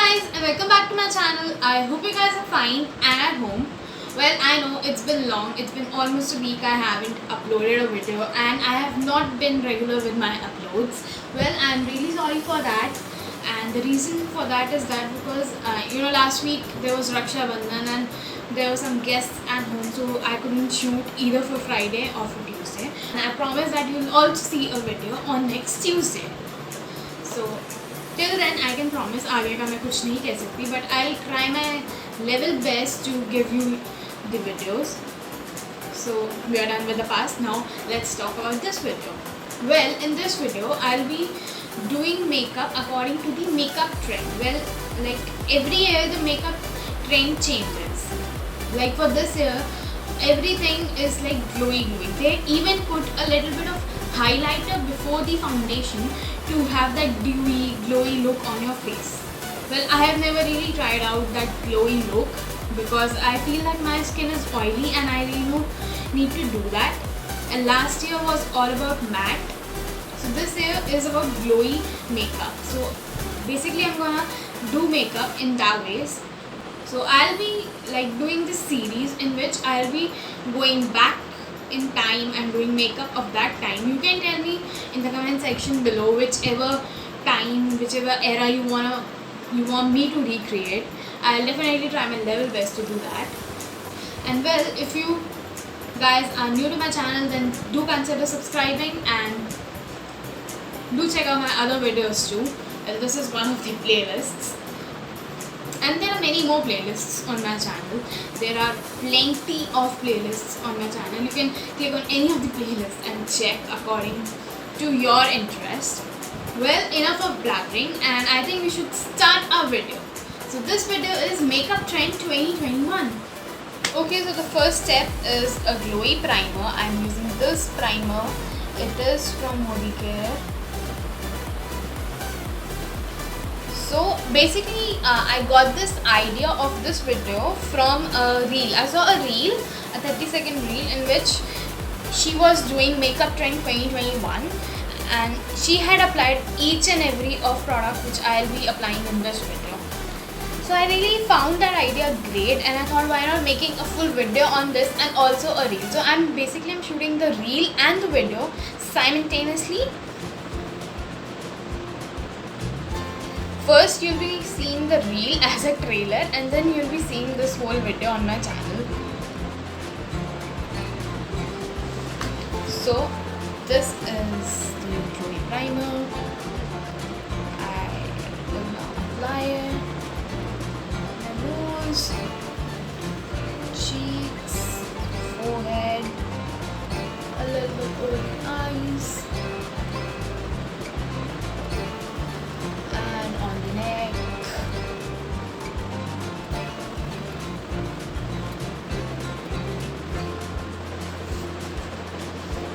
guys and welcome back to my channel. I hope you guys are fine and at home. Well, I know it's been long. It's been almost a week I haven't uploaded a video and I have not been regular with my uploads. Well, I'm really sorry for that, and the reason for that is that because last week there was Raksha Bandhan and there were some guests at home, so I couldn't shoot either for Friday or for Tuesday. And I promise that you'll also see a video on next Tuesday. So till then I can promise आगे का मैं कुछ नहीं कह सकती, but I'll try my level best to give you the videos. So we are done with the past. Now let's talk about this video. Well, in this video I'll be doing makeup according to the makeup trend. Well, like every year the makeup trend changes. Like for this year everything is like glowy. They even put a little bit of highlighter before the foundation to have that dewy glowy look on your face. Well, I have never really tried out that glowy look because I feel like my skin is oily and I really don't need to do that. And last year was all about matte, so this year is about glowy makeup. So basically I'm gonna do makeup in that ways. So I'll be like doing this series in which I'll be going back in time and doing makeup of that time. You can tell me in the comment section below whichever time, whichever era you want me to recreate. I'll definitely try my level best to do that. And well, if you guys are new to my channel, then do consider subscribing and do check out my other videos too. Well, this is one of the playlists. And there are many more playlists on my channel. There are plenty of playlists on my channel. You can click on any of the playlists and check according to your interest. Well, enough of blabbering, and I think we should start our video. So this video is Makeup Trend 2021. Okay, so the first step is a glowy primer. I'm using this primer. It is from Modicare. So basically I got this idea of this video from a reel. I saw a reel, a 30-second reel in which she was doing Makeup Trend 2021 and she had applied each and every of product which I'll be applying in this video. So I really found that idea great and I thought, why not making a full video on this and also a reel. So I'm shooting the reel and the video simultaneously. First you'll be seeing the reel as a trailer and then you'll be seeing this whole video on my channel. So this is the glowy primer. I will now apply it on my nose, cheeks, forehead, a little bit over the eyes,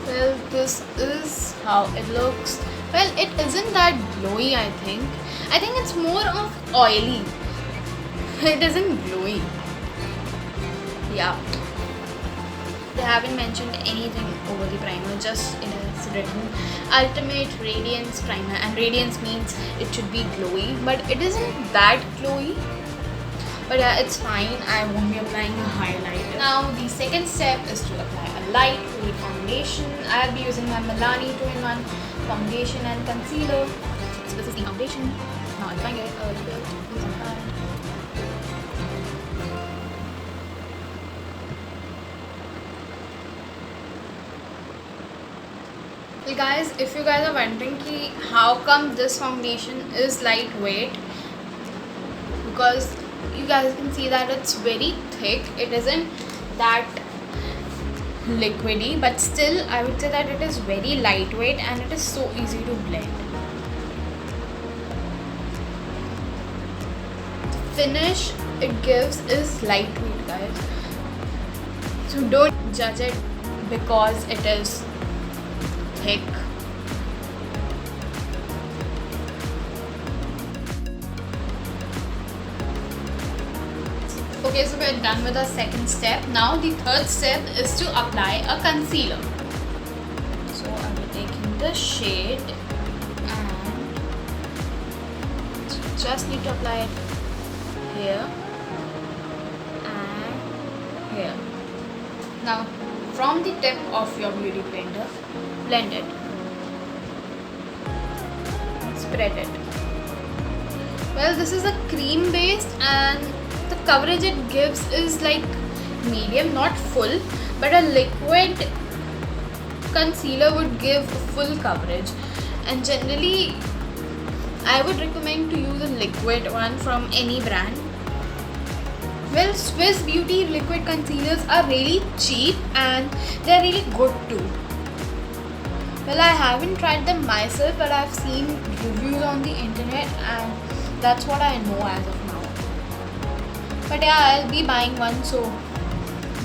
well, this is how it looks. Well, it isn't that glowy, I think. I think it's more of oily. It isn't glowy. Yeah. They haven't mentioned anything over the primer, just it is written Ultimate Radiance Primer, and radiance means it should be glowy, but it isn't that glowy. But yeah, it's fine. I won't be applying a highlighter. Now the second step is to apply a light weight foundation. I'll be using my Milani 2-in-1 foundation and concealer. So this is the foundation. Now I'm applying it a little bit using my hand. Well guys, if you guys are wondering how come this foundation is lightweight, because you guys can see that it's very thick. It isn't that liquidy, but still I would say that it is very lightweight and it is so easy to blend. The finish it gives is lightweight, guys. So don't judge it because it is thick. Okay, so we're done with the second step. Now the third step is to apply a concealer. So I'll be taking this shade and just need to apply it here and here. Now from the tip of your beauty blender, blend it, spread it. Well, this is a cream based and the coverage it gives is like medium, not full, but a liquid concealer would give full coverage, and generally I would recommend to use a liquid one from any brand. Well, Swiss Beauty liquid concealers are really cheap and they're really good too. Well, I haven't tried them myself, but I've seen reviews on the internet and that's what I know as of now. But yeah, I'll be buying one, so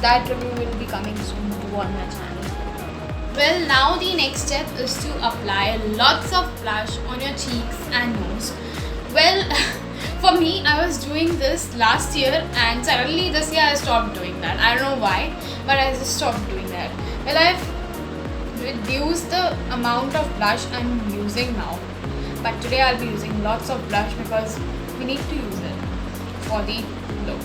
that review will be coming soon too on my channel. Well, now the next step is to apply lots of blush on your cheeks and nose. Well, for me, I was doing this last year and suddenly this year I stopped doing that. I don't know why, but I just stopped doing that. Well, I've reduced the amount of blush I'm using now. But today I'll be using lots of blush because we need to use it for the look.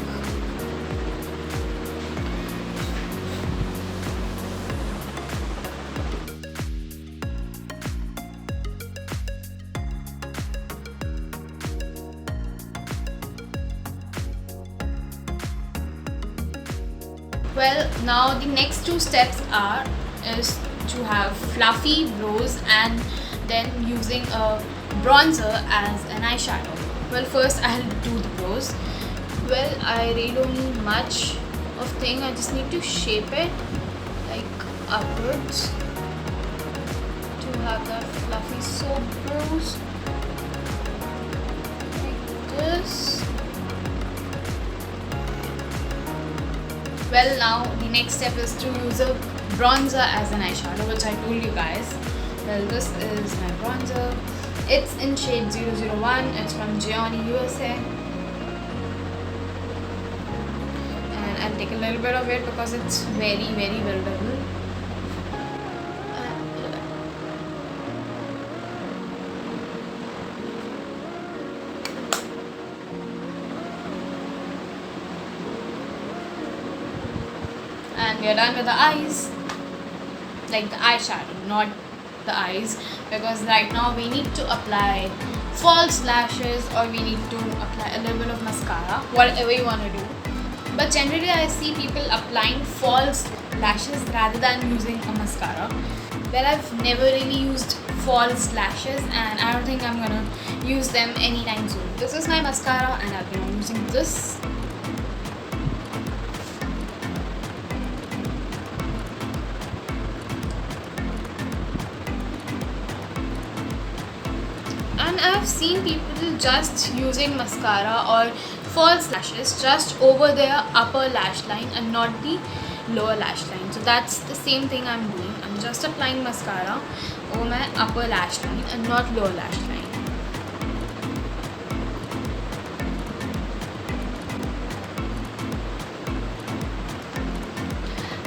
Well, now the next two steps is to have fluffy brows and then using a bronzer as an eyeshadow. Well, first I'll do the brows. Well, I really don't need much of thing. I just need to shape it like upwards to have the fluffy soap brows like this. Well, now the next step is to use a bronzer as an eyeshadow, which I told you guys. Well, this is my bronzer. It's in shade 001. It's from Gianni USA. And I'll take a little bit of it because it's very, very buildable. And we are done with the eyes, like the eyeshadow, not the eyes, because right now we need to apply false lashes or we need to apply a little bit of mascara, whatever you want to do. But generally I see people applying false lashes rather than using a mascara. Well, I've never really used false lashes and I don't think I'm gonna use them anytime soon. This is my mascara and I've been using this. And I've seen people just using mascara or false lashes just over their upper lash line and not the lower lash line. So that's the same thing I'm doing. I'm just applying mascara over my upper lash line and not lower lash line.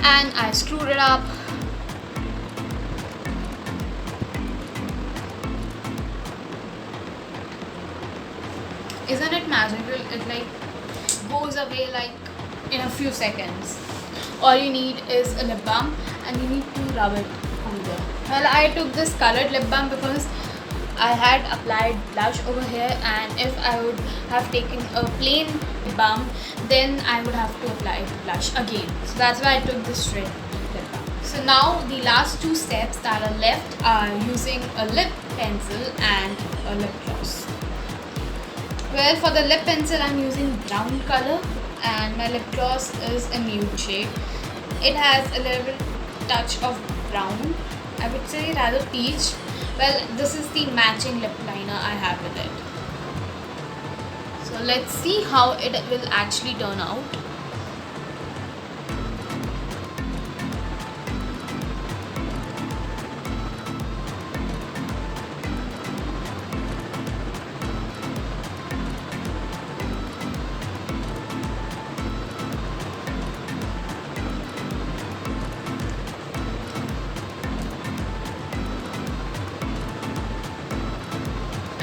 And I screwed it up. Isn't it magical? It like goes away like in a few seconds. All you need is a lip balm and you need to rub it on there. Well, I took this colored lip balm because I had applied blush over here, and if I would have taken a plain lip balm, then I would have to apply blush again. So that's why I took this red lip balm. So now the last two steps that are left are using a lip pencil and a lip gloss. Well, for the lip pencil I'm using brown color and my lip gloss is a nude shade. It has a little bit touch of brown, I would say rather peach. Well, this is the matching lip liner I have with it. So let's see how it will actually turn out.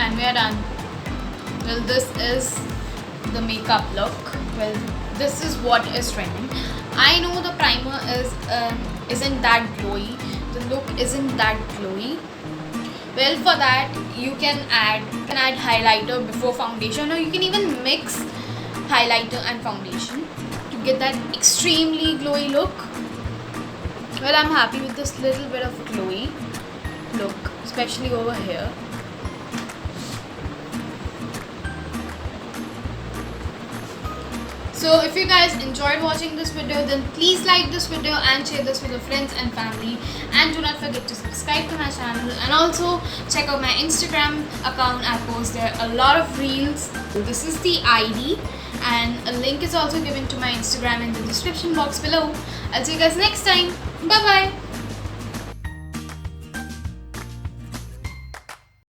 And we are done. Well, this is the makeup look. Well, this is what is trending. I know the primer isn't that glowy. The look isn't that glowy. Well, for that you can add highlighter before foundation, or you can even mix highlighter and foundation to get that extremely glowy look. Well, I'm happy with this little bit of glowy look, especially over here. So if you guys enjoyed watching this video, then please like this video and share this with your friends and family, and do not forget to subscribe to my channel, and also check out my Instagram account. I post there a lot of reels. This is the ID, and a link is also given to my Instagram in the description box below. I'll see you guys next time. Bye bye.